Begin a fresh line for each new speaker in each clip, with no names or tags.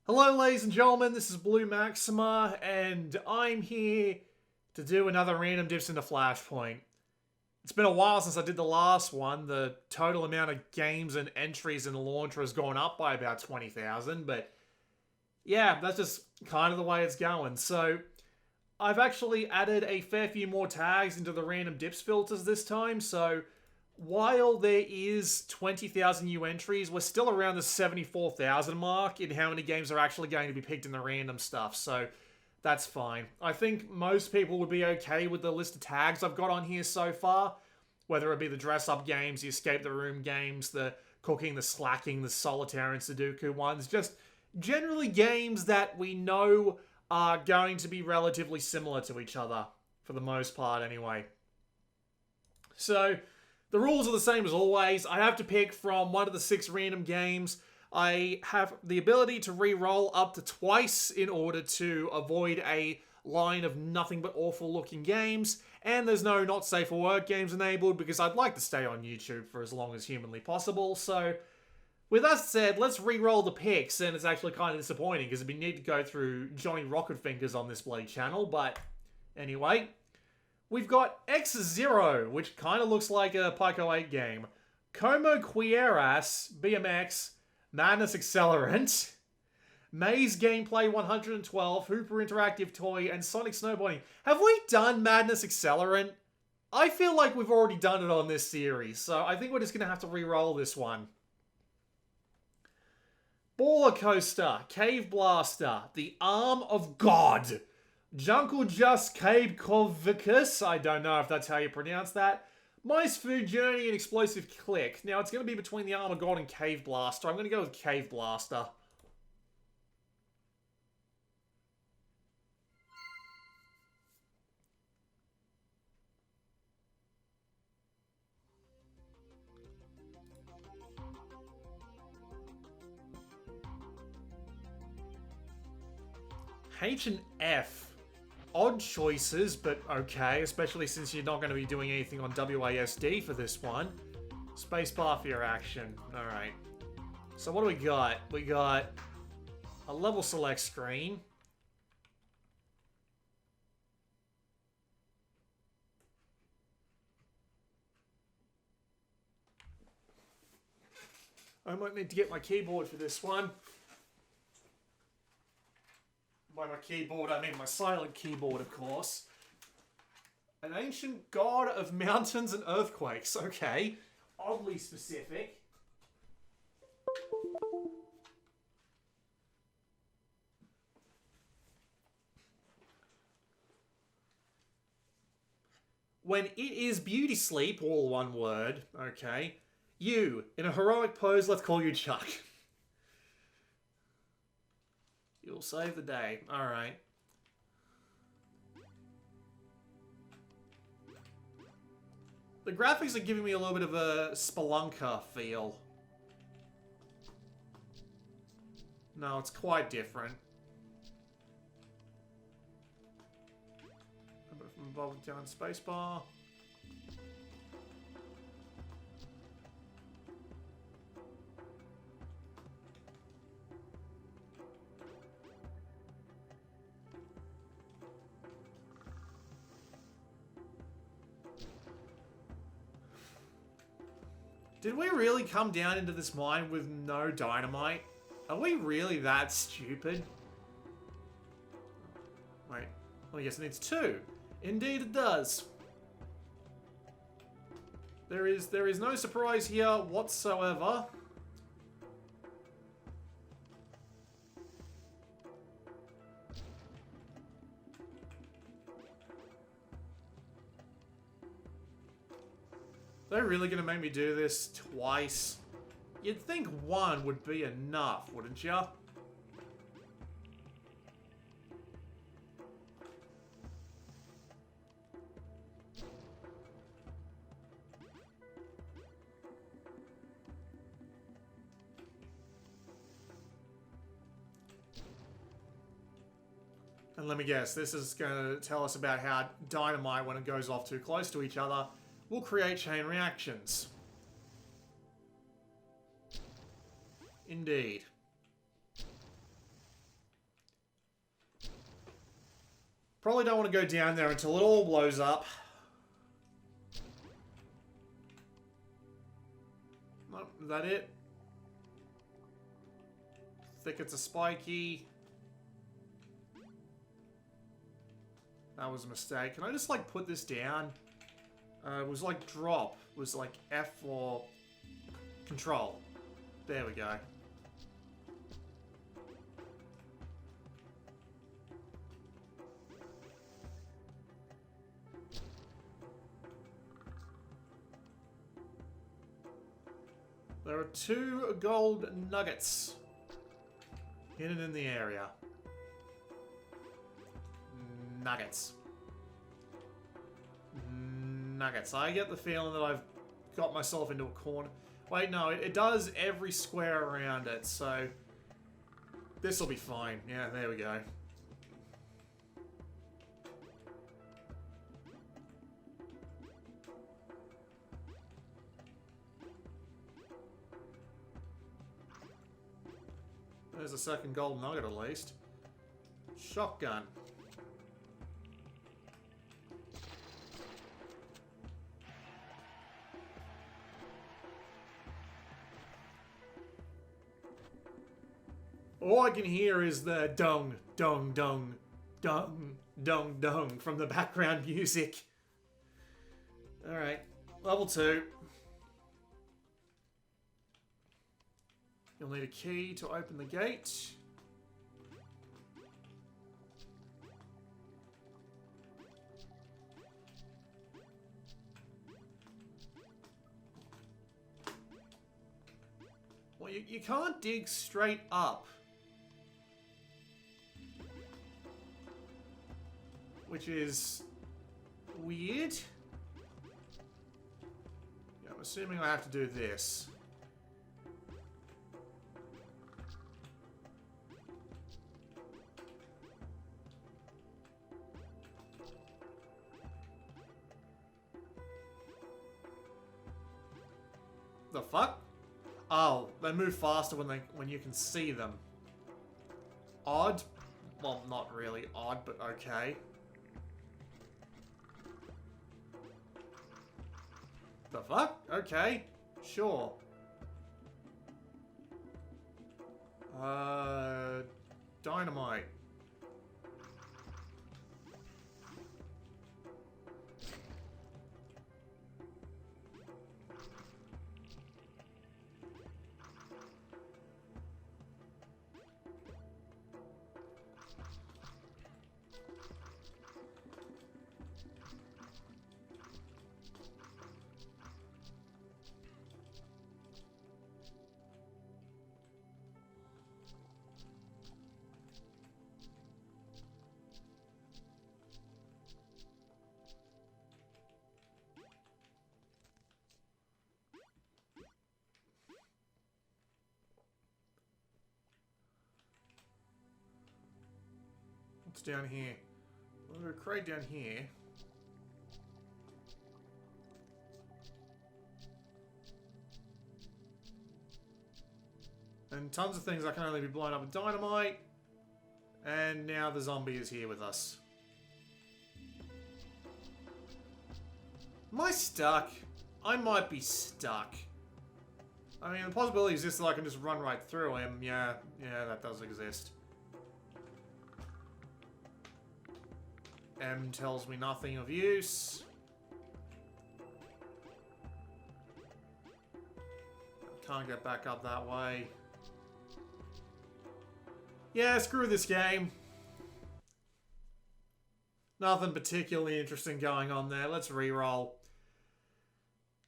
Hello ladies and gentlemen, this is Blue Maxima, and I'm here to do another random dips into Flashpoint. It's been a while since I did the last one. The total amount of games and entries in the launcher has gone up by about 20,000, but yeah, that's just kind of the way it's going. So, I've actually added a fair few more tags into the random dips filters this time, so while there is 20,000 new entries, we're still around the 74,000 mark in how many games are actually going to be picked in the random stuff, so that's fine. I think most people would be okay with the list of tags I've got on here so far, whether it be the dress-up games, the escape the room games, the cooking, the slacking, the solitaire and Sudoku ones, just generally games that we know are going to be relatively similar to each other, for the most part anyway. So, the rules are the same as always. I have to pick from one of the 6 random games. I have the ability to re-roll up to twice in order to avoid a line of nothing but awful looking games. And there's no not safe for work games enabled because I'd like to stay on YouTube for as long as humanly possible. So with that said, let's re-roll the picks. And it's actually kind of disappointing because we need to go through Johnny Rocket Fingers on this bloody channel. But anyway, we've got X0, which kind of looks like a Pico 8 game. Como Quieras, BMX, Madness Accelerant, Maze Gameplay 112, Hooper Interactive Toy, and Sonic Snowboarding. Have we done Madness Accelerant? I feel like we've already done it on this series, so I think we're just going to have to re-roll this one. Baller Coaster, Cave Blaster, The Arm of God, Jungle Just Cabe Kovicus, I don't know if that's how you pronounce that. Mice Food Journey and Explosive Click. Now, it's going to be between the Arm of God and Cave Blaster. I'm going to go with Cave Blaster. H and F. Odd choices, but okay, especially since you're not going to be doing anything on WASD for this one. Spacebar for your action. Alright. So what do we got? We got a level select screen. I might need to get my keyboard for this one. By my keyboard, I mean my silent keyboard, of course. An ancient god of mountains and earthquakes. Okay. Oddly specific. When it is beauty sleep, all one word. Okay. You, in a heroic pose, let's call you Chuck. You'll save the day. Alright. The graphics are giving me a little bit of a Spelunker feel. No, it's quite different. A bit from above and down spacebar. Did we really come down into this mine with no dynamite? Are we really that stupid? Wait, well, I guess it needs 2. Indeed it does. There is no surprise here whatsoever. They're really going to make me do this twice? You'd think 1 would be enough, wouldn't ya? And let me guess, this is going to tell us about how dynamite, when it goes off too close to each other, will create chain reactions. Indeed. Probably don't want to go down there until it all blows up. Nope, is that it? Think it's a spiky. That was a mistake. Can I just, like, put this down? It was, like, drop. It was, like, F or control. There we go. There are 2 gold nuggets hidden in the area. Nuggets. Nuggets. I get the feeling that I've got myself into a corner. Wait, no, it does every square around it, so this will be fine. Yeah, there we go. There's a second gold nugget at least. Shotgun. All I can hear is the dong, dong, dong, dong, dong, dong from the background music. Alright, level 2. You'll need a key to open the gate. Well, you can't dig straight up. Which is weird. Yeah, I'm assuming I have to do this. The fuck? Oh, they move faster when you can see them. Odd? Well, not really odd, but okay. The fuck? Okay. Sure. Dynamite. What's down here? Well, there's a crate down here. And tons of things that can only be blown up with dynamite. And now the zombie is here with us. Am I stuck? I might be stuck. I mean, the possibility exists that I can just run right through him. Yeah, that does exist. M tells me nothing of use. Can't get back up that way. Yeah, screw this game. Nothing particularly interesting going on there. Let's re-roll.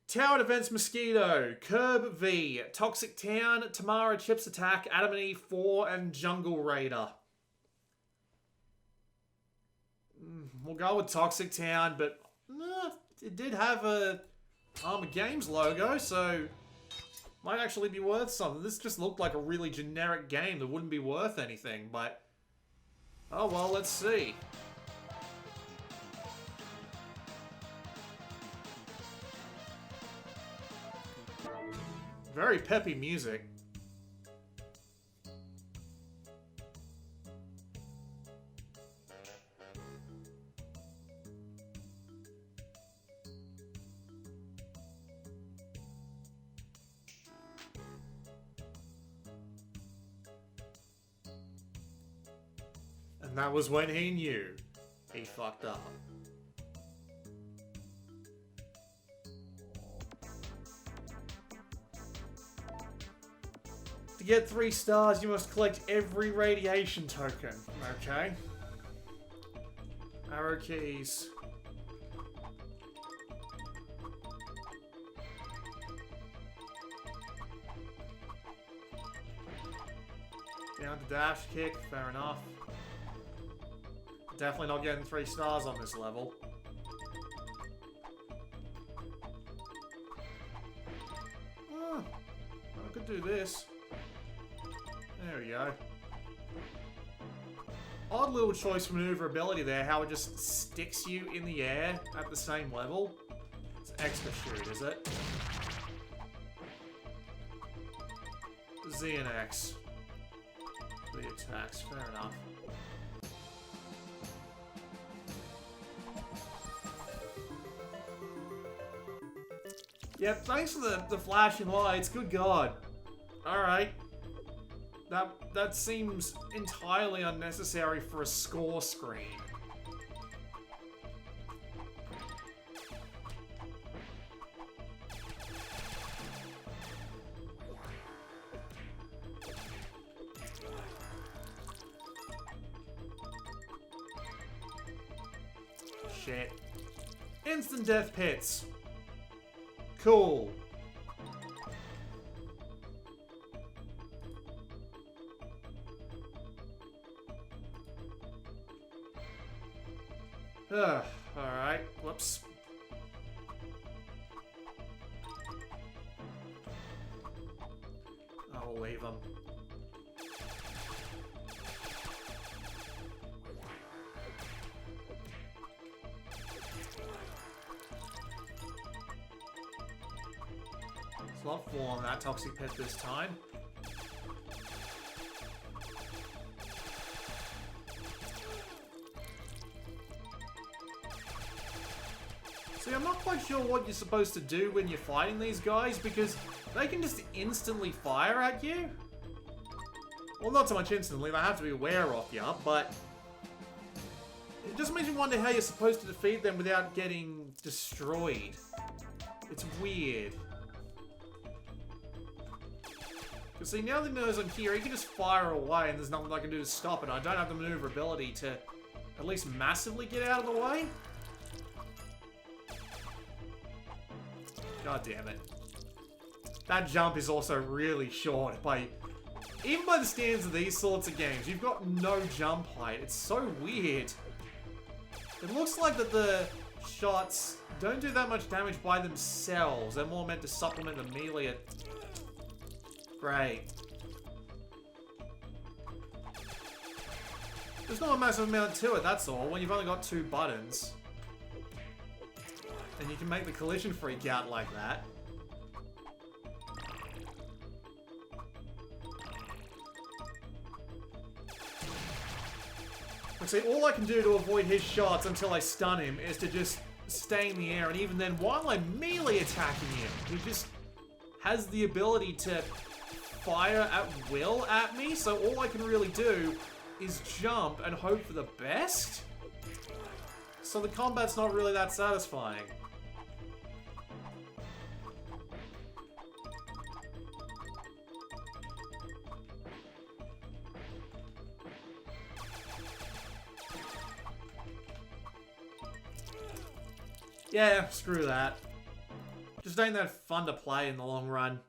Tower Defense Mosquito, Curb V, Toxic Town, Tamara Chips Attack, Adam and Eve 4, and Jungle Raider. We'll go with Toxic Town, but it did have a Armor Games logo, so might actually be worth something. This just looked like a really generic game that wouldn't be worth anything, but oh well, let's see. Very peppy music. And that was when he knew he fucked up. To get 3 stars, you must collect every radiation token. Okay. Arrow keys. Down to dash kick, fair enough. Definitely not getting 3 stars on this level. Oh, I could do this. There we go. Odd little choice for maneuverability there, how it just sticks you in the air at the same level. It's extra shoot, is it? Z and X. The attacks, fair enough. Yep, thanks for the flashing lights, good god. Alright. That seems entirely unnecessary for a score screen. Shit. Instant death pits. Cool. Alright. Whoops. I'll leave them. It's not falling that toxic pit this time. See, I'm not quite sure what you're supposed to do when you're fighting these guys, because they can just instantly fire at you. Well, not so much instantly, they have to be aware of you, but it just makes me wonder how you're supposed to defeat them without getting destroyed. It's weird. Because see, now that he knows I'm here, he can just fire away and there's nothing I can do to stop it. I don't have the maneuverability to at least massively get out of the way. God damn it. That jump is also really short. Even by the standards of these sorts of games, you've got no jump height. It's so weird. It looks like that the shots don't do that much damage by themselves. They're more meant to supplement the melee. Great. There's not a massive amount to it, that's all, when you've only got 2 buttons. And you can make the collision freak out like that. Like, see, all I can do to avoid his shots until I stun him is to just stay in the air, and even then, while I'm melee attacking him, he just has the ability to fire at will at me, so all I can really do is jump and hope for the best? So the combat's not really that satisfying. Yeah, screw that. Just ain't that fun to play in the long run.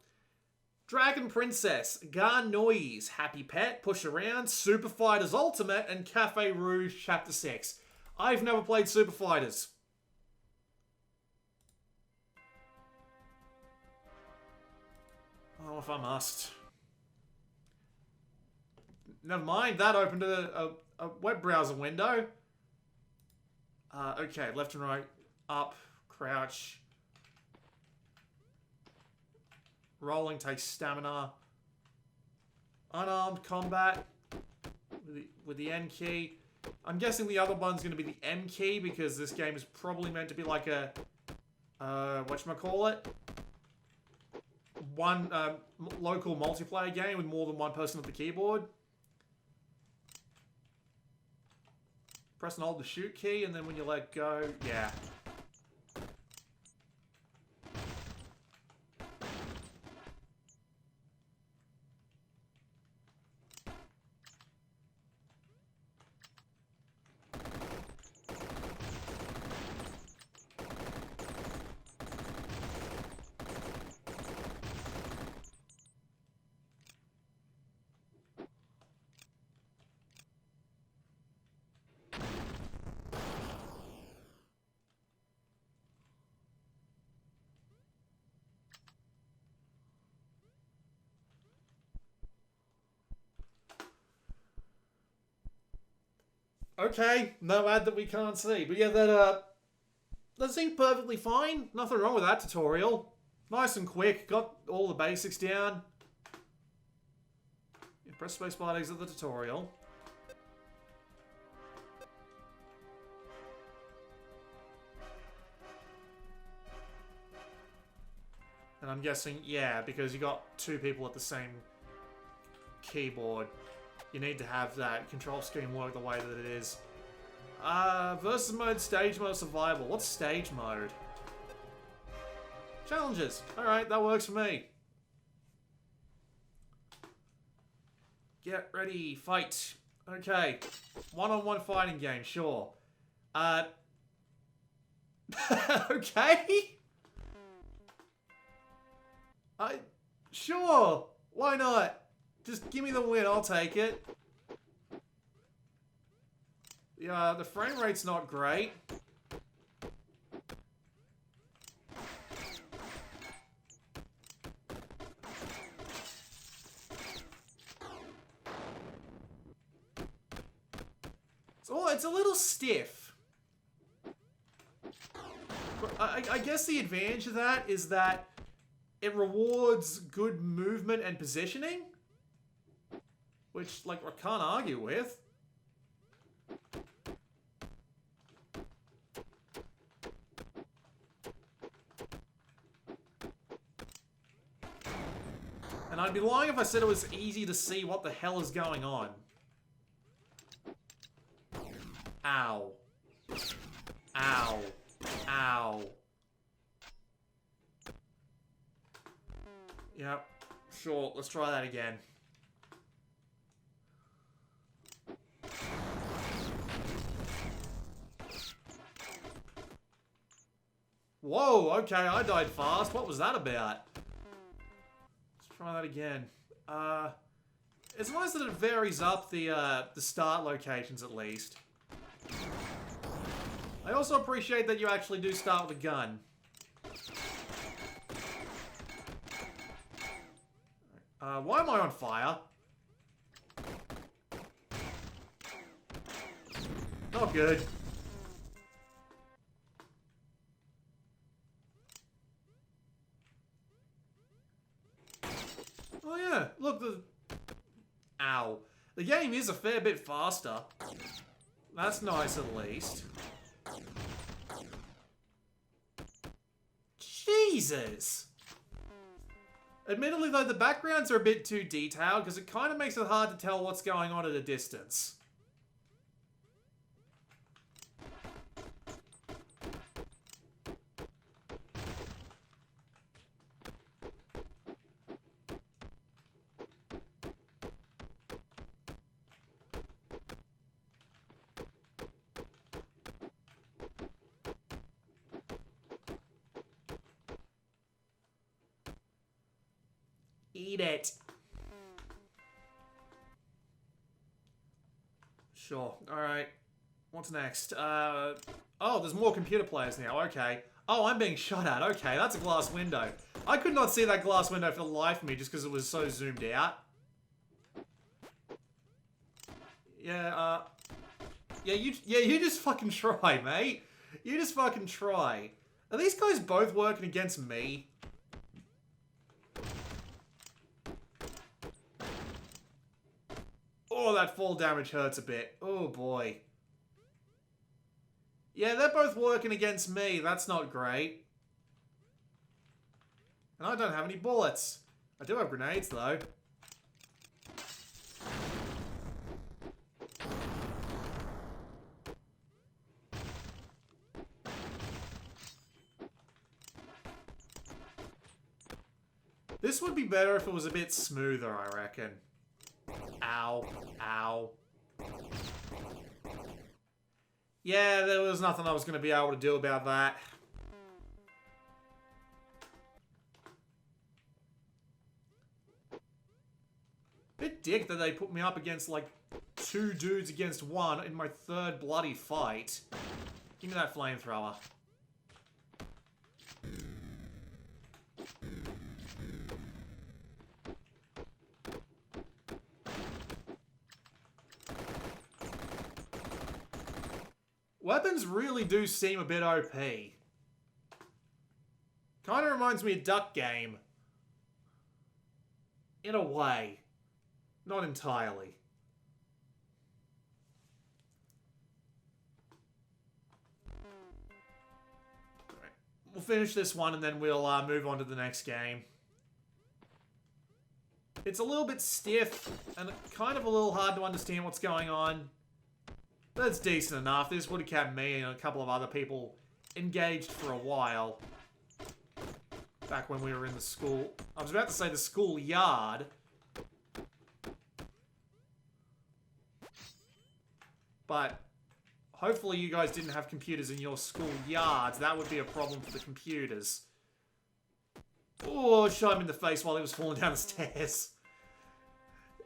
Dragon Princess, Gar Noise, Happy Pet, Push Around, Superfighters Ultimate, and Cafe Rouge Chapter 6. I've never played Superfighters. Oh, if I must. Never mind, that opened a web browser window. Okay, left and right, up, crouch. Rolling takes stamina. Unarmed combat with the N key. I'm guessing the other one's going to be the M key because this game is probably meant to be like a whatchamacallit? One local multiplayer game with more than one person at the keyboard. press and hold the shoot key, and then when you let go, yeah. Okay, no ad that we can't see. But yeah, that seemed perfectly fine. Nothing wrong with that tutorial. Nice and quick. Got all the basics down. Yeah, press spacebar to exit the tutorial. And I'm guessing, yeah, because you got two people at the same keyboard. You need to have that control scheme work the way that it is. Versus mode, stage mode, survival. What's stage mode? Challenges. Alright, that works for me. Get ready, fight. Okay. One-on-one fighting game, sure. Okay? Sure. Why not? Just give me the win, I'll take it. Yeah, the frame rate's not great. It's a little stiff. But I guess the advantage of that is that it rewards good movement and positioning. Which, like, I can't argue with. And I'd be lying if I said it was easy to see what the hell is going on. Ow. Ow. Ow. Yep. Sure, let's try that again. Whoa, okay, I died fast. What was that about? Let's try that again. It's nice that it varies up the start locations at least. I also appreciate that you actually do start with a gun. Why am I on fire? Not good. Oh yeah, look, Ow. The game is a fair bit faster. That's nice at least. Jesus! Admittedly though, the backgrounds are a bit too detailed because it kind of makes it hard to tell what's going on at a distance. Eat it. Sure. Alright. What's next? Oh, there's more computer players now. Okay. Oh, I'm being shot at. Okay, that's a glass window. I could not see that glass window for the life of me just because it was so zoomed out. Yeah, you just fucking try, mate. You just fucking try. Are these guys both working against me? Oh, that fall damage hurts a bit. Oh, boy. Yeah, they're both working against me. That's not great. And I don't have any bullets. I do have grenades, though. would be better if it was a bit smoother, I reckon. Ow. Ow. Yeah, there was nothing I was going to be able to do about that. Bit dick that they put me up against, like, 2 dudes against 1 in my 3rd bloody fight. Give me that flamethrower. Weapons really do seem a bit OP. Kind of reminds me of Duck Game. In a way. Not entirely. Right. We'll finish this one and then we'll move on to the next game. It's a little bit stiff and kind of a little hard to understand what's going on. That's decent enough. This would have kept me and a couple of other people engaged for a while. Back when we were in the school. I was about to say the school yard. But hopefully you guys didn't have computers in your school yards. That would be a problem for the computers. Oh, shot him in the face while he was falling down the stairs.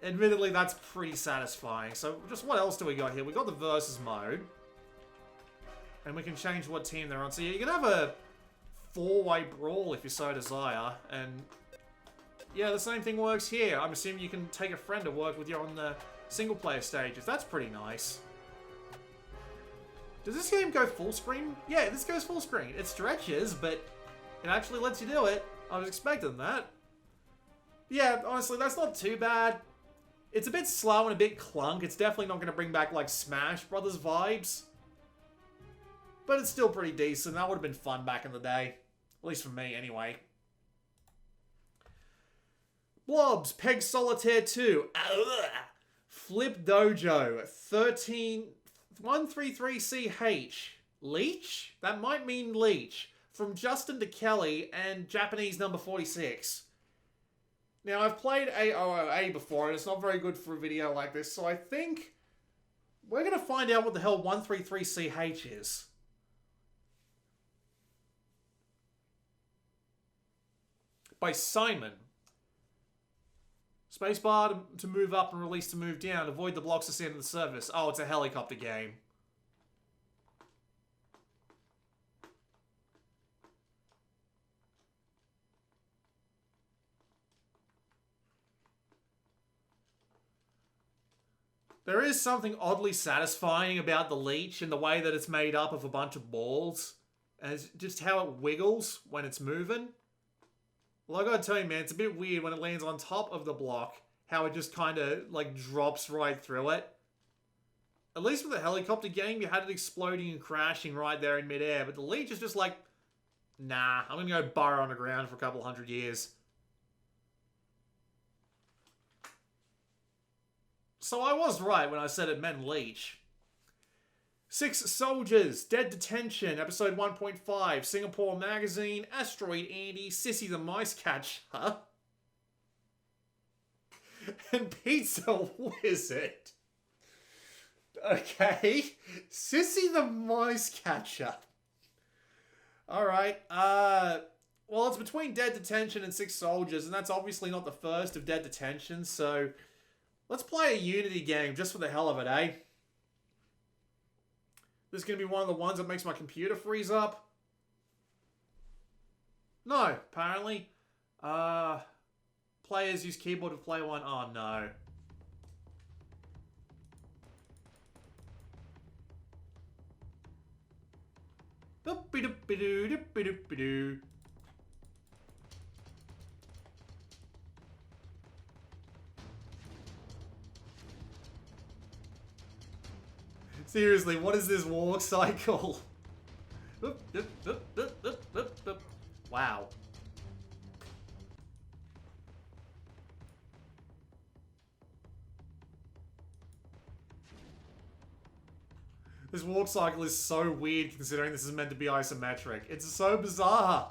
Admittedly, that's pretty satisfying. So, just what else do we got here? We got the versus mode. And we can change what team they're on. So, yeah, you can have a 4-way brawl if you so desire. And, yeah, the same thing works here. I'm assuming you can take a friend to work with you on the single-player stages. That's pretty nice. Does this game go full screen? Yeah, this goes full screen. It stretches, but it actually lets you do it. I was expecting that. Yeah, honestly, that's not too bad. It's a bit slow and a bit clunk. It's definitely not going to bring back, like, Smash Brothers vibes. But it's still pretty decent. That would have been fun back in the day. At least for me, anyway. Blobs, Peg Solitaire 2. Flip Dojo, 133CH. Leech? That might mean Leech. From Justin to Kelly and Japanese number 46. Now, I've played AOA before, and it's not very good for a video like this, so I think we're going to find out what the hell 133CH is. By Simon. Spacebar to move up and release to move down. Avoid the blocks to send to the surface. Oh, it's a helicopter game. There is something oddly satisfying about the leech in the way that it's made up of a bunch of balls. And it's just how it wiggles when it's moving. Well, I gotta tell you, man, it's a bit weird when it lands on top of the block. How it just kind of, like, drops right through it. At least with the helicopter game, you had it exploding and crashing right there in midair. But the leech is just like, nah, I'm gonna go burrow on the ground for a couple 100 years. So I was right when I said it meant leech. 6 Soldiers, Dead Detention, Episode 1.5, Singapore Magazine, Asteroid Andy, Sissy the Mice Catcher, and Pizza Wizard. Okay, Sissy the Mice Catcher. Alright, well, it's between Dead Detention and 6 Soldiers, and that's obviously not the first of Dead Detention, so let's play a Unity game just for the hell of it, eh? This is going to be one of the ones that makes my computer freeze up. No, apparently. Players use keyboard to play one. Oh, no. Doop-be-doop-be-doo-doop-be-doop-be-doo. Seriously, what is this walk cycle? Wow. This walk cycle is so weird considering this is meant to be isometric. It's so bizarre.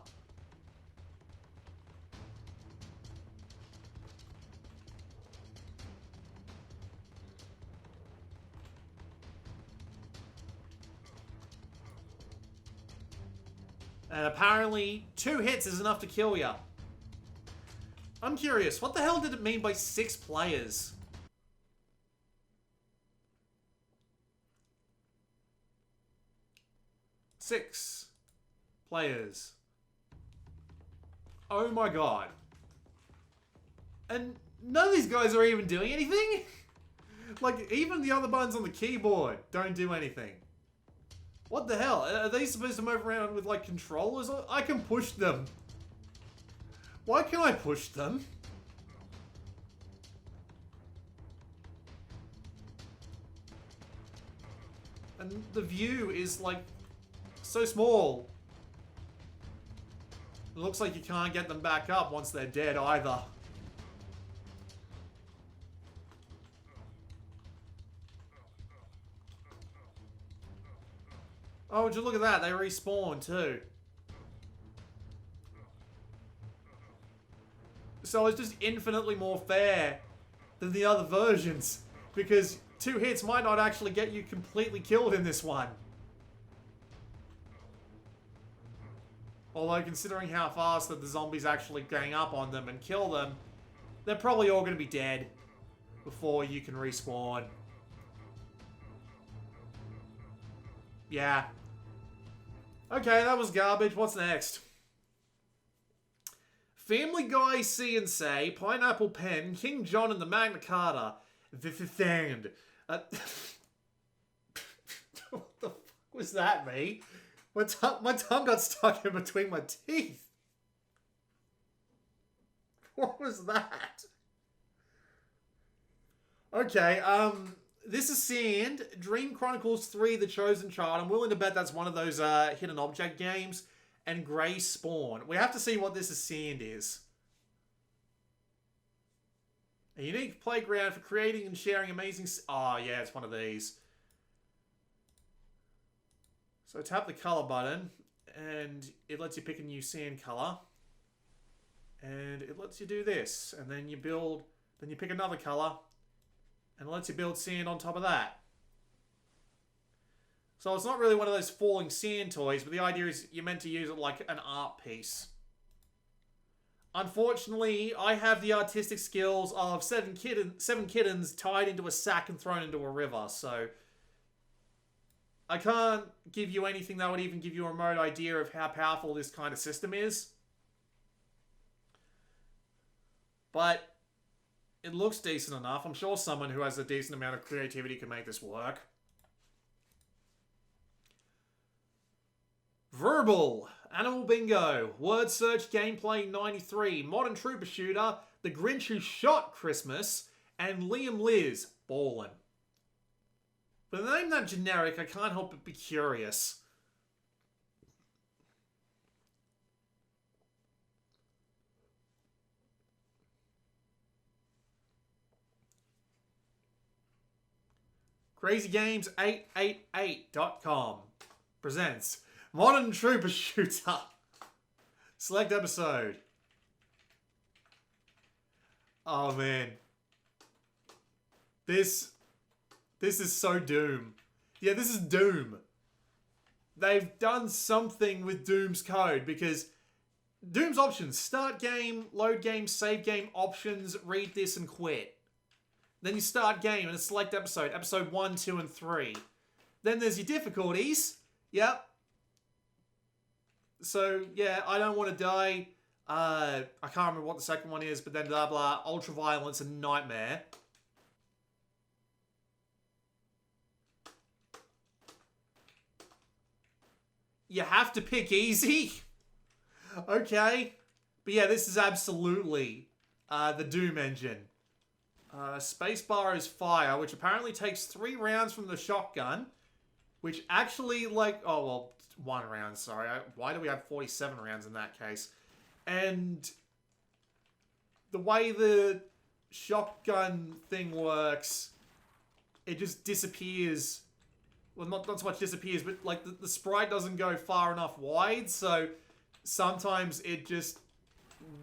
And apparently 2 hits is enough to kill ya. I'm curious, what the hell did it mean by 6 players? Six players. Oh my god. And none of these guys are even doing anything? Like, even the other buttons on the keyboard don't do anything. What the hell? Are they supposed to move around with, like, controllers? I can push them. Why can't I push them? And the view is, like, so small. It looks like you can't get them back up once they're dead either. Oh, would you look at that? They respawn too. So it's just infinitely more fair than the other versions. Because 2 hits might not actually get you completely killed in this one. Although considering how fast that the zombies actually gang up on them and kill them, they're probably all going to be dead before you can respawn. Yeah. Okay, that was garbage. What's next? Family Guy See and Say, Pineapple Pen, King John and the Magna Carta, THISISSAND. What the fuck was that, me? My tongue got stuck in between my teeth. What was that? Okay, THISISSAND, Dream Chronicles 3, The Chosen Child. I'm willing to bet that's one of those hidden object games. And Grey Spawn. We have to see what THISISSAND is. A unique playground for creating and sharing amazing... Oh, yeah, it's one of these. So tap the color button, and it lets you pick a new sand color. And it lets you do this. And then you build... Then you pick another color. And it lets you build sand on top of that. So it's not really one of those falling sand toys, but the idea is you're meant to use it like an art piece. Unfortunately, I have the artistic skills of seven kittens tied into a sack and thrown into a river, so I can't give you anything that would even give you a remote idea of how powerful this kind of system is. But it looks decent enough. I'm sure someone who has a decent amount of creativity can make this work. Verbal, Animal Bingo, Word Search Gameplay 93, Modern Trooper Shooter, The Grinch Who Shot Christmas, and Liam Liz, Ballin'. With a name that generic, I can't help but be curious. CrazyGames888.com presents Modern Trooper Shooter. Select episode. Oh man. This is so Doom. Yeah, this is Doom. They've done something with Doom's code because Doom's options: start game, load game, save game, options, read this and quit. Then you start game and select episode. Episode 1, 2, and 3. Then there's your difficulties. Yep. So, yeah, I don't want to die. I can't remember what the second one is, but then blah blah, ultraviolence and nightmare. You have to pick easy? Okay. But yeah, this is absolutely the Doom engine. Spacebar is fire, which apparently takes 3 rounds from the shotgun. Which actually, like... Oh, well, 1 round, sorry. Why do we have 47 rounds in that case? And the way the shotgun thing works, it just disappears. Well, not so much disappears, but like the sprite doesn't go far enough wide, so sometimes it just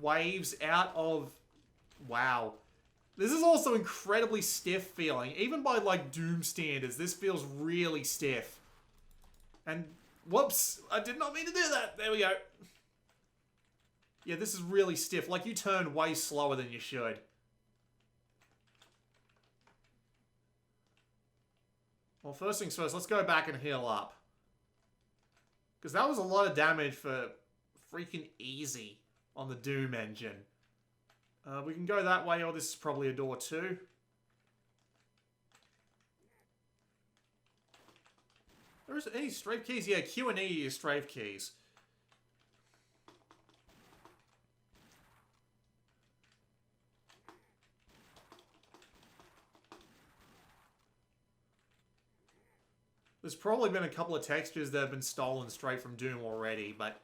waves out of... Wow. This is also incredibly stiff feeling. Even by like Doom standards, this feels really stiff. And Whoops! I did not mean to do that! There we go. Yeah, this is really stiff. Like, you turn way slower than you should. Well, first things first, let's go back and heal up. Because that was a lot of damage for freaking easy on the Doom engine. We can go that way, or this is probably a door too. There's any strafe keys? Yeah, Q and E are strafe keys. There's probably been a couple of textures that have been stolen straight from Doom already, but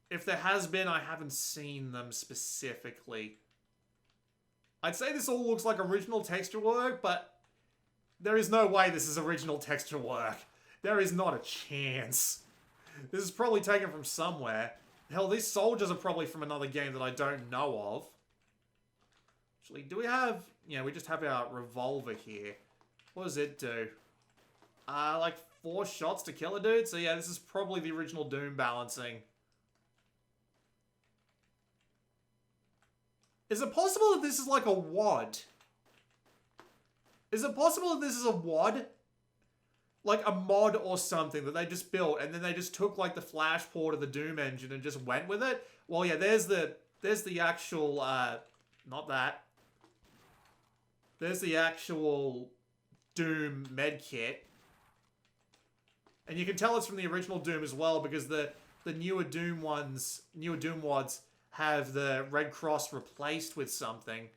if there has been, I haven't seen them specifically. I'd say this all looks like original texture work, but there is no way this is original texture work. There is not a chance. This is probably taken from somewhere. Hell, these soldiers are probably from another game that I don't know of. Actually, do we have... Yeah, we just have our revolver here. What does it do? Like 4 shots to kill a dude? So yeah, this is probably the original Doom balancing. Is it possible that this is like a WOD? Is it possible that this is a WOD? Like a mod or something that they just built and then they just took like the Flash port of the Doom engine and just went with it? Well, yeah, there's the actual, not that. There's the actual Doom medkit. And you can tell it's from the original Doom as well because the newer Doom WODs have the Red Cross replaced with something.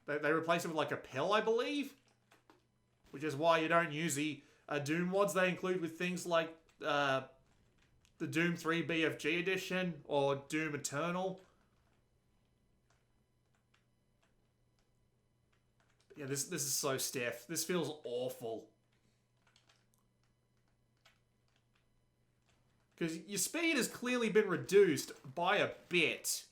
They replace it with like a pill, I believe. Which is why you don't use the Doom WODs they include with things like the Doom 3 BFG edition or Doom Eternal. Yeah, this is so stiff. This feels awful. Because your speed has clearly been reduced by a bit.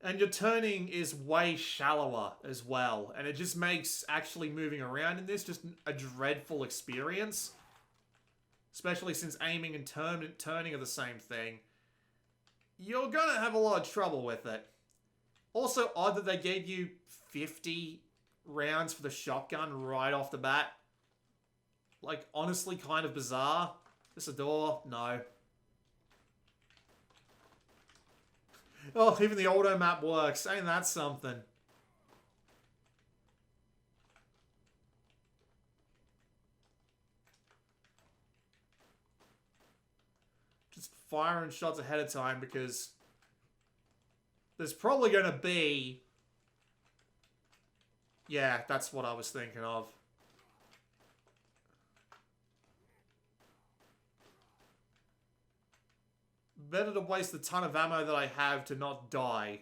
And your turning is way shallower as well. And it just makes actually moving around in this just a dreadful experience. Especially since aiming and turning are the same thing. You're gonna have a lot of trouble with it. Also odd that they gave you 50 rounds for the shotgun right off the bat. Like, honestly, kind of bizarre. This a door? No. Oh, even the auto map works. Ain't that something? Just firing shots ahead of time because there's probably going to be... Yeah, that's what I was thinking of. Better to waste the ton of ammo that I have to not die.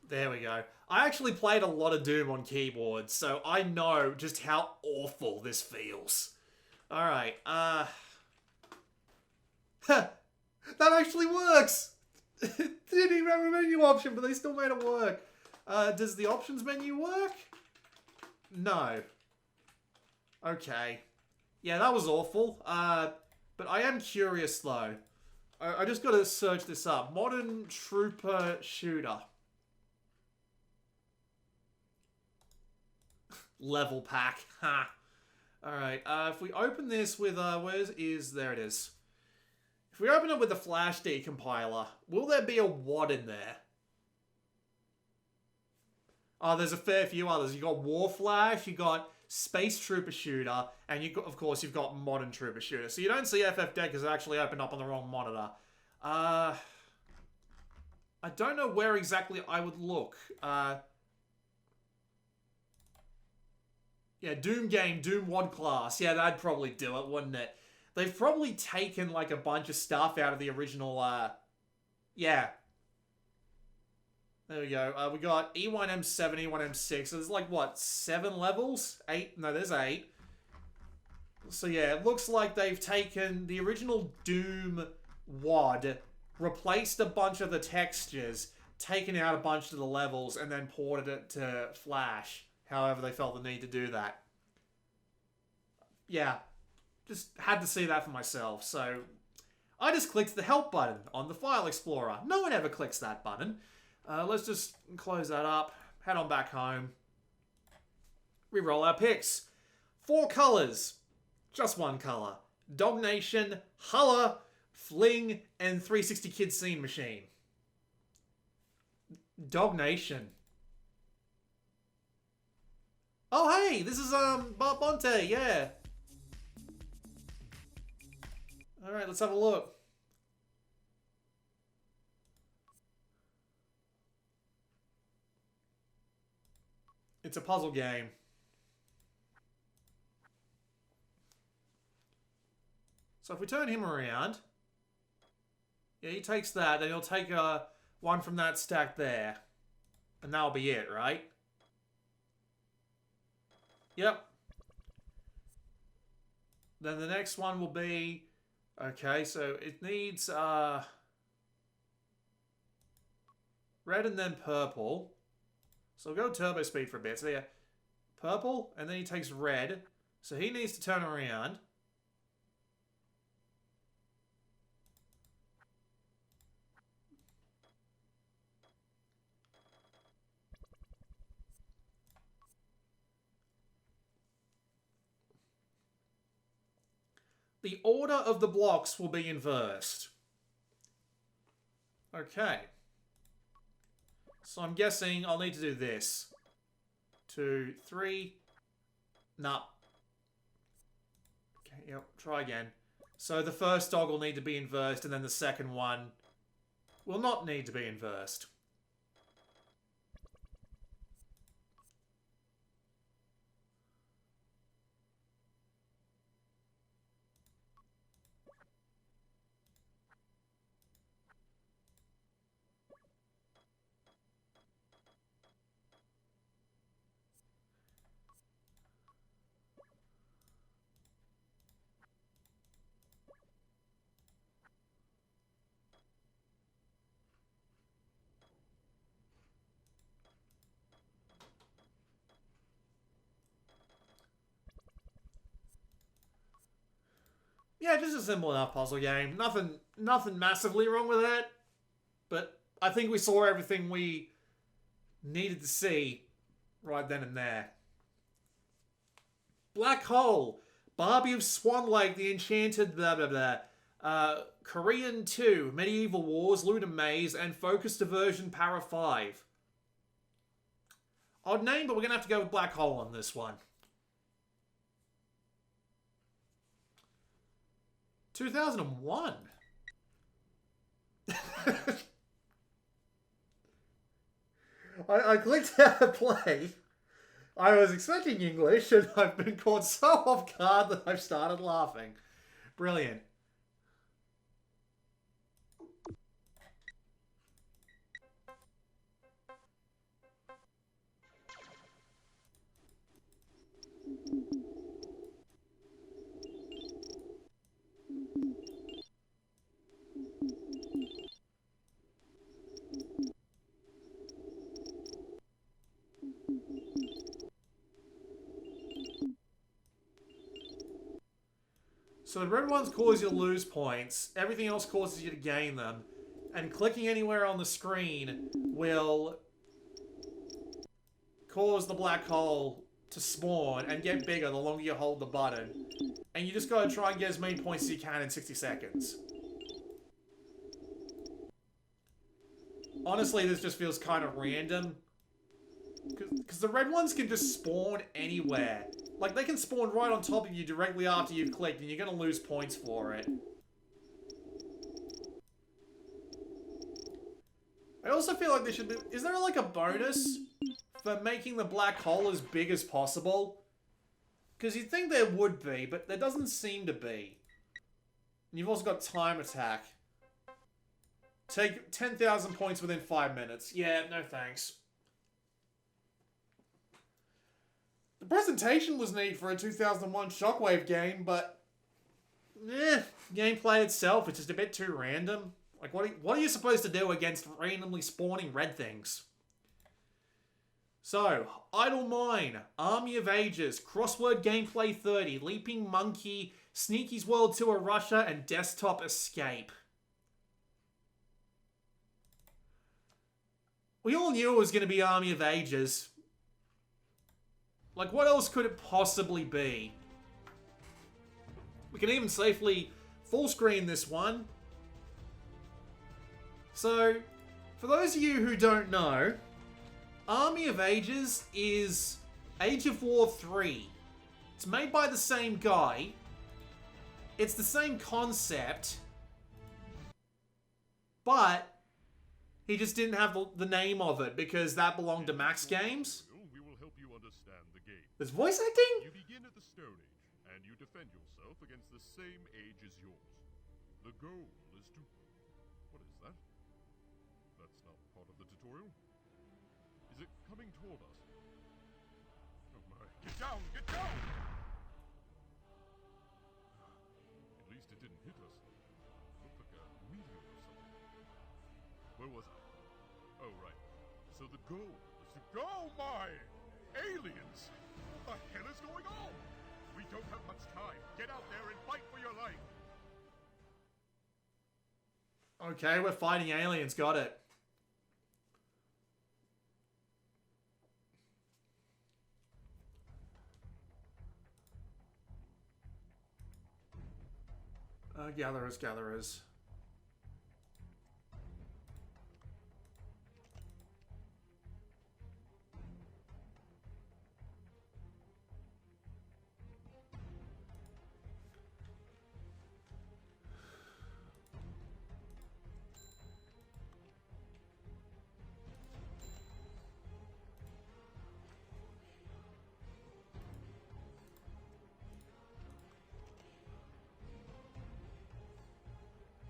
There we go. I actually played a lot of Doom on keyboard, so I know just how awful this feels. Alright, that actually works! It didn't even have a menu option, but they still made it work. Does the options menu work? No. Okay. Yeah, that was awful. But I am curious, though. I just gotta search this up. Modern Trooper Shooter. Level pack. Ha. Alright, if we open this with, there it is. If we open it with the Flash decompiler, will there be a WOD in there? Oh, there's a fair few others. You got War Flash, you got Space Trooper Shooter, and you got, of course, you've got Modern Trooper Shooter. So you don't see FF Deckers actually opened up on the wrong monitor. I don't know where exactly I would look. Yeah, Doom game, Doom WOD class. Yeah, that'd probably do it, wouldn't it? They've probably taken, like, a bunch of stuff out of the original, yeah. There we go. We got E1M7, E1M6. So there's, like, what, 7 levels? 8? No, there's 8. So, yeah, it looks like they've taken the original Doom WOD, replaced a bunch of the textures, taken out a bunch of the levels, and then ported it to Flash. However they felt the need to do that. Yeah, just had to see that for myself. So I just clicked the help button on the File Explorer. No one ever clicks that button. Let's just close that up, head on back home. Reroll our picks. 4 colors, just 1 color. Doggnation, Huller, Fling, and 360 Kid Scene Machine. Doggnation. Oh, hey, this is, Bart Bonte, yeah. Alright, let's have a look. It's a puzzle game. So if we turn him around, yeah, he takes that, then he'll take one from that stack there. And that'll be it, right? Yep. Then the next one will be... Okay, so it needs red and then purple. So we'll go turbo speed for a bit. So yeah, purple, and then he takes red. So he needs to turn around. The order of the blocks will be inversed. Okay. So I'm guessing I'll need to do this. 2, 3. Nah. Okay, yep, try again. So the first dog will need to be inversed, and then the second one will not need to be inversed. Yeah, just a simple enough puzzle game. Nothing massively wrong with it. But I think we saw everything we needed to see right then and there. Black Hole. Barbie of Swan Lake, The Enchanted, blah blah blah. Korean 2, Medieval Wars, Lunar Maze, and Focus Diversion Para 5. Odd name, but we're going to have to go with Black Hole on this one. 2001. I clicked out of play. I was expecting English, and I've been caught so off guard that I've started laughing. Brilliant. So the red ones cause you to lose points, everything else causes you to gain them, and clicking anywhere on the screen will cause the black hole to spawn and get bigger the longer you hold the button. And you just gotta try and get as many points as you can in 60 seconds. Honestly, this just feels kind of random. Because the red ones can just spawn anywhere. Like, they can spawn right on top of you directly after you've clicked, and you're going to lose points for it. I also feel like there should be... Is there, like, a bonus for making the black hole as big as possible? Because you'd think there would be, but there doesn't seem to be. And you've also got time attack. Take 10,000 points within 5 minutes. Yeah, no thanks. The presentation was neat for a 2001 Shockwave game, but... gameplay itself is just a bit too random. Like, what are you supposed to do against randomly spawning red things? So, Idle Mine, Army of Ages, Crossword Gameplay 30, Leaping Monkey, Sneaky's World Tour Russia, and Desktop Escape. We all knew it was going to be Army of Ages. Like, what else could it possibly be? We can even safely full screen this one. So, for those of you who don't know, Army of Ages is Age of War 3. It's made by the same guy. It's the same concept. But he just didn't have the name of it because that belonged to Max Games.
We will help you understand the game.
There's voice acting?
You begin at the Stone Age, and you defend yourself against the same age as yours. The goal is to... What is that? That's not part of the tutorial. Is it coming toward us? Oh my... Get down! Get down! At least it didn't hit us. Looked like a meteor or something. Where was I? Oh, right. So the goal is to go mine! Aliens! What the hell is going on? We don't have much time. Get out there and fight for your life!
Okay, we're fighting aliens. Got it. Gatherers.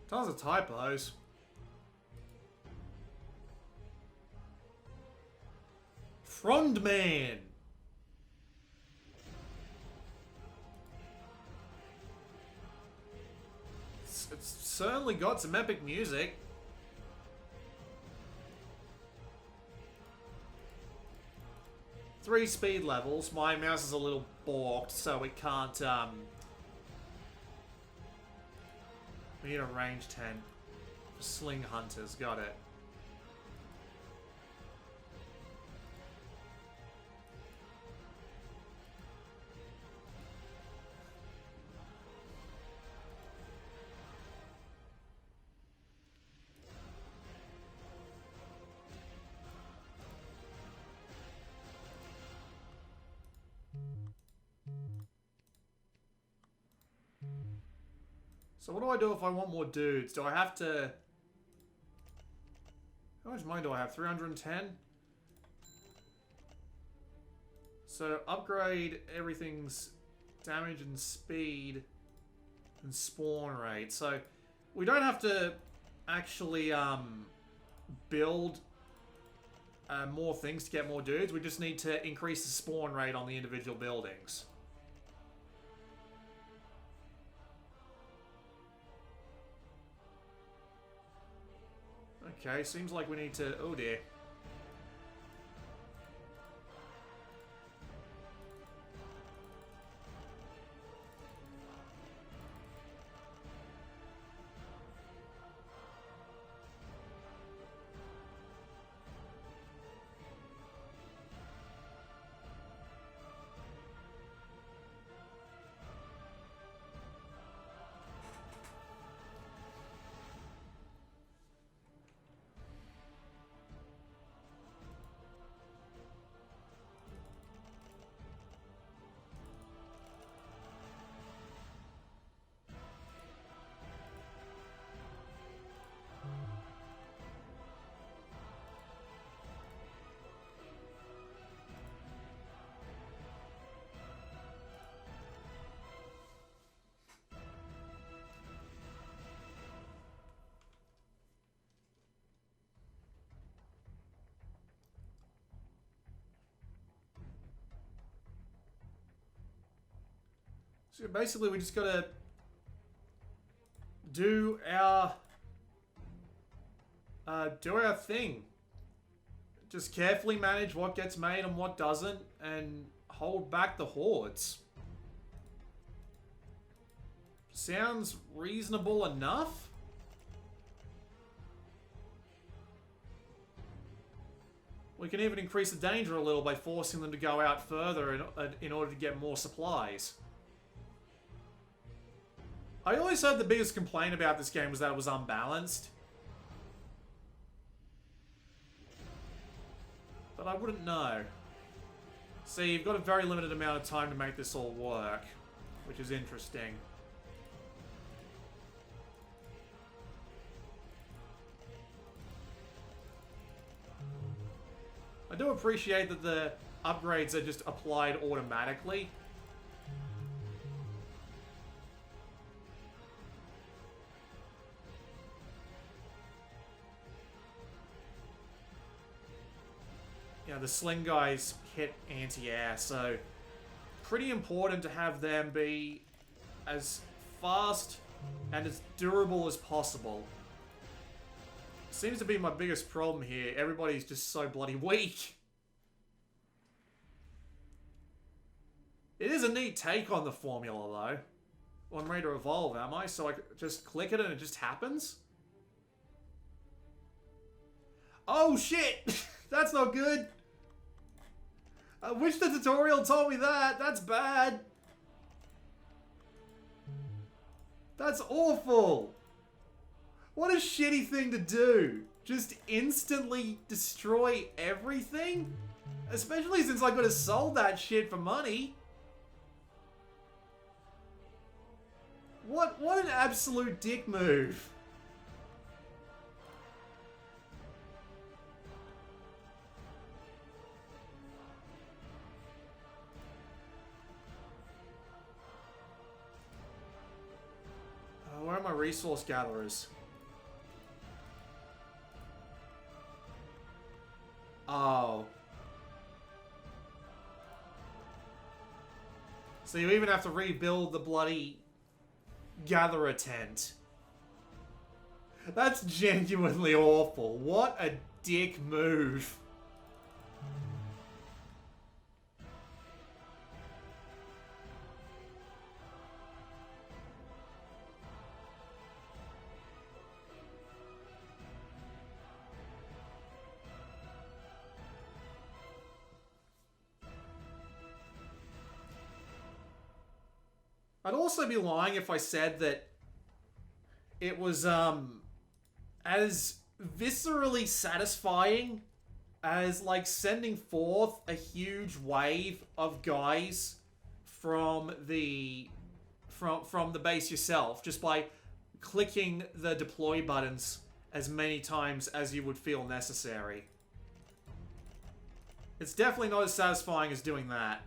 Tons of typos. Frondman. It's certainly got some epic music. Three speed levels. My mouse is a little balked, so it can't, we need a range 10. For Sling Hunters, got it. So what do I do if I want more dudes? Do I have to... How much money do I have? 310? So upgrade everything's damage and speed and spawn rate. So we don't have to actually build more things to get more dudes. We just need to increase the spawn rate on the individual buildings. Okay, seems like we need to... Oh dear. So basically, we just gotta do our thing. Just carefully manage what gets made and what doesn't, and hold back the hordes. Sounds reasonable enough. We can even increase the danger a little by forcing them to go out further in order to get more supplies. I always heard the biggest complaint about this game was that it was unbalanced. But I wouldn't know. See, you've got a very limited amount of time to make this all work, which is interesting. I do appreciate that the upgrades are just applied automatically. Yeah, the sling guys hit anti-air, so pretty important to have them be as fast and as durable as possible. Seems to be my biggest problem here. Everybody's just so bloody weak. It is a neat take on the formula, though. Well, I'm ready to evolve, am I? So I just click it and it just happens? Oh, shit! That's not good! I wish the tutorial told me that. That's bad. That's awful. What a shitty thing to do. Just instantly destroy everything? Especially since I could have sold that shit for money. What an absolute dick move. Where are my resource gatherers? Oh. So you even have to rebuild the bloody gatherer tent. That's genuinely awful. What a dick move. I'd also be lying if I said that it was, as viscerally satisfying as, like, sending forth a huge wave of guys from the base yourself, just by clicking the deploy buttons as many times as you would feel necessary. It's definitely not as satisfying as doing that.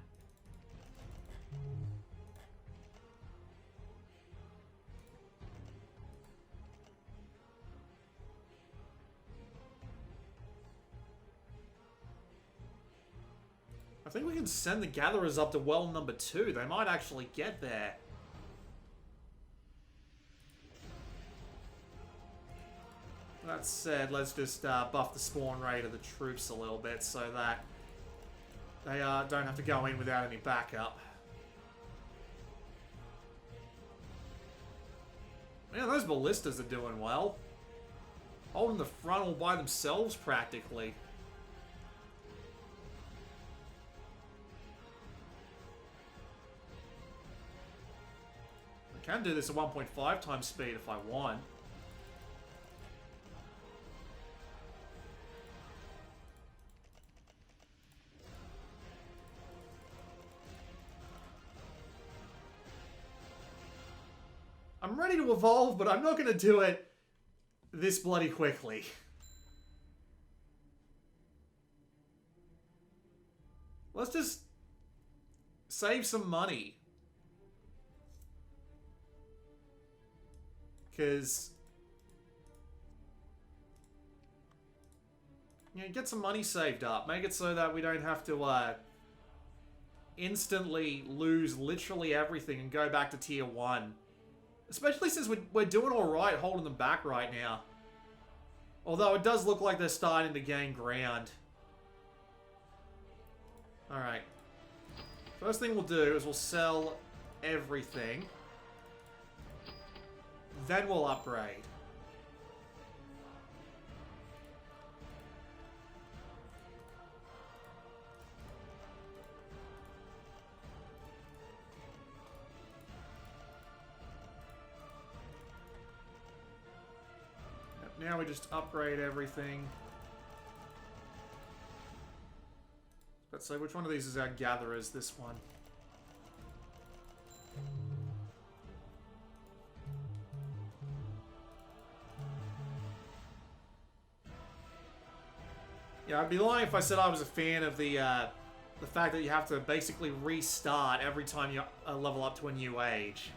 I think we can send the gatherers up to well number 2. They might actually get there. That said, let's just buff the spawn rate of the troops a little bit so that they don't have to go in without any backup. Man, those ballistas are doing well. Holding the front all by themselves, practically. I can do this at 1.5 times speed if I want. I'm ready to evolve, but I'm not going to do it this bloody quickly. Let's just save some money. Because, you know, get some money saved up. Make it so that we don't have to, instantly lose literally everything and go back to tier 1. Especially since we're doing alright holding them back right now. Although it does look like they're starting to gain ground. Alright. First thing we'll do is we'll sell everything. Then we'll upgrade. Now we just upgrade everything. Let's say which one of these is our gatherers? This one. Yeah, I'd be lying if I said I was a fan of the fact that you have to basically restart every time you level up to a new age.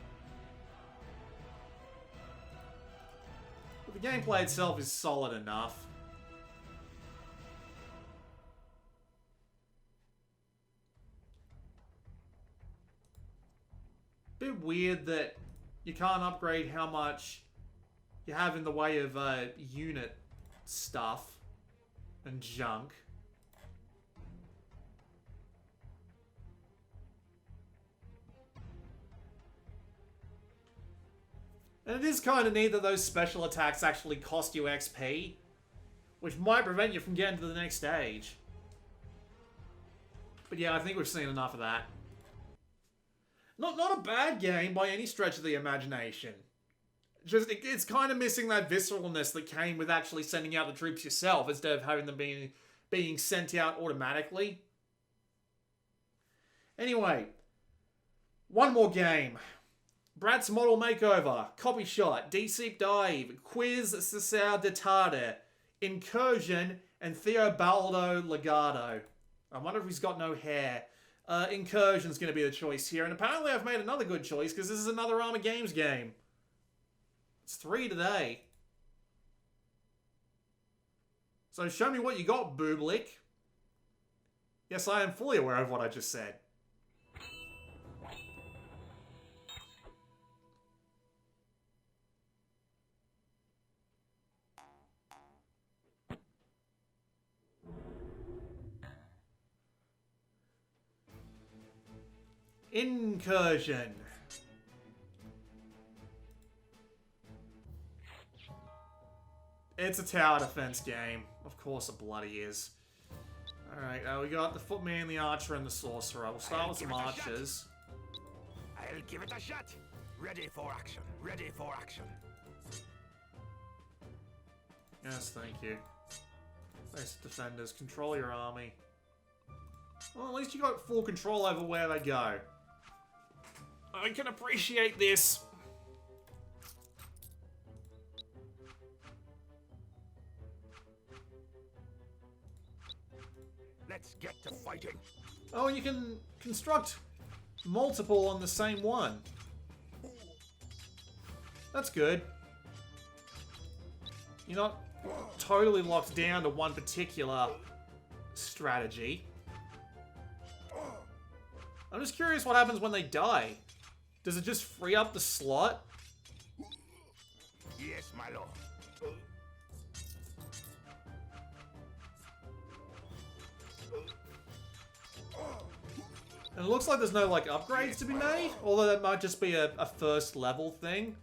But the gameplay itself is solid enough. Bit weird that you can't upgrade how much you have in the way of unit stuff and junk. And it is kind of neat that those special attacks actually cost you XP, which might prevent you from getting to the next stage. But yeah, I think we've seen enough of that. Not a bad game by any stretch of the imagination. Just, it's kind of missing that visceralness that came with actually sending out the troops yourself instead of having them being sent out automatically. Anyway, one more game. Brat's Model Makeover, Copy Shot, Deep Dive, Quiz Cesar de Tarde, Incursion, and Theobaldo Legato. I wonder if he's got no hair. Incursion's going to be the choice here, and apparently I've made another good choice because this is another Arma Games game. It's 3 today. So show me what you got, Booblik. Yes, I am fully aware of what I just said. Incursion. It's a tower defense game. Of course it bloody is. Alright, we got the Footman, the Archer, and the Sorcerer. We'll start with some Archers.
I'll give it a shot. Ready for action. Ready for action.
Yes, thank you. Basic Defenders, control your army. Well, at least you got full control over where they go. I can appreciate this.
Let's get to fighting.
Oh, and you can construct multiple on the same one. That's good. You're not totally locked down to one particular strategy. I'm just curious what happens when they die. Does it just free up the slot?
Yes, my lord.
And it looks like there's no, like, upgrades to be made. Although that might just be a first level thing.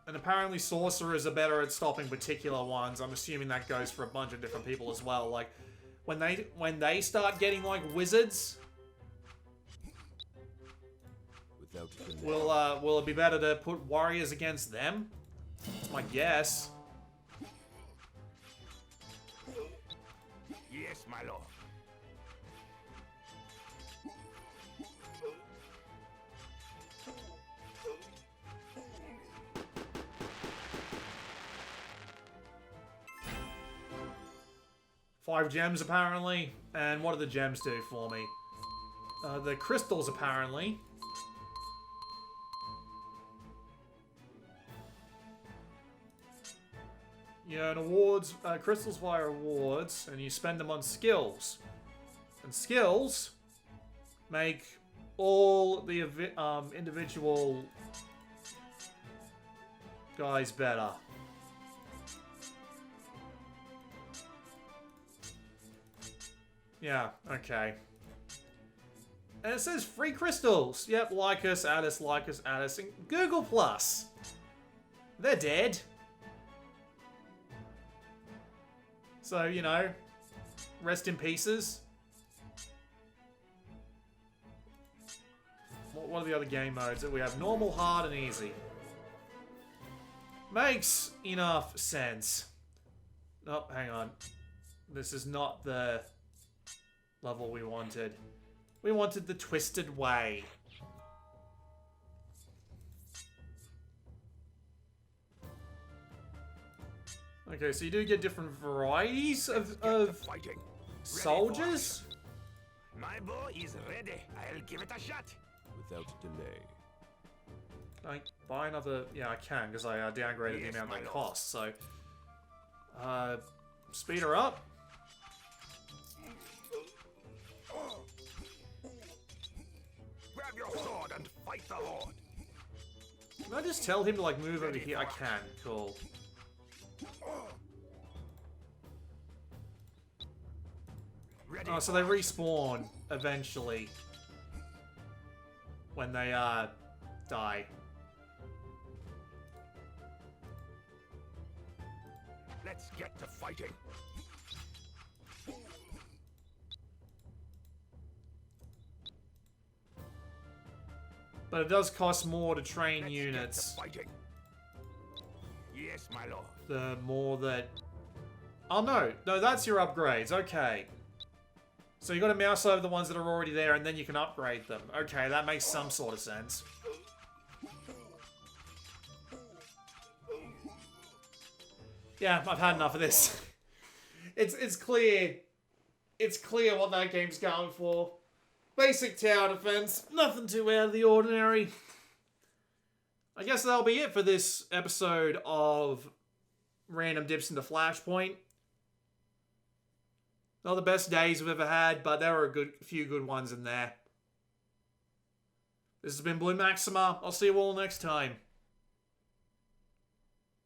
And apparently sorcerers are better at stopping particular ones. I'm assuming that goes for a bunch of different people as well. Like, when they start getting, like, wizards, will it be better to put warriors against them? That's my guess.
Yes, my lord.
Five gems, apparently. And what do the gems do for me? The crystals, apparently. You earn awards, crystals via awards, and you spend them on skills. And skills make all the individual guys better. Yeah, okay. And it says free crystals. Yep, like us, add us, like us, add us. And Google Plus. They're dead. So, you know, rest in pieces. What are the other game modes that we have? Normal, hard, and easy. Makes enough sense. Oh, hang on. This is not the level we wanted. We wanted the Twisted Way. Okay, so you do get different varieties of soldiers.
My boy is ready. I'll give it a shot.
Without delay.
I buy another... Yeah, I can, because I downgraded the amount that costs, so... speed her up.
Grab your sword and fight the Horde.
Can I just tell him to, like, move over here? I can. Cool. Oh, so they respawn eventually when they die.
Let's get to fighting.
But it does cost more to train
Let's
units.
Get to fighting. Yes, my lord.
The more that... Oh, no. No, that's your upgrades. Okay. So you got to mouse over the ones that are already there, and then you can upgrade them. Okay, that makes some sort of sense. Yeah, I've had enough of this. It's clear. It's clear what that game's going for. Basic tower defense. Nothing too out of the ordinary. I guess that'll be it for this episode of Random Dips into Flashpoint. Not the best days we've ever had, but there were a few good ones in there. This has been Blue Maxima. I'll see you all next time.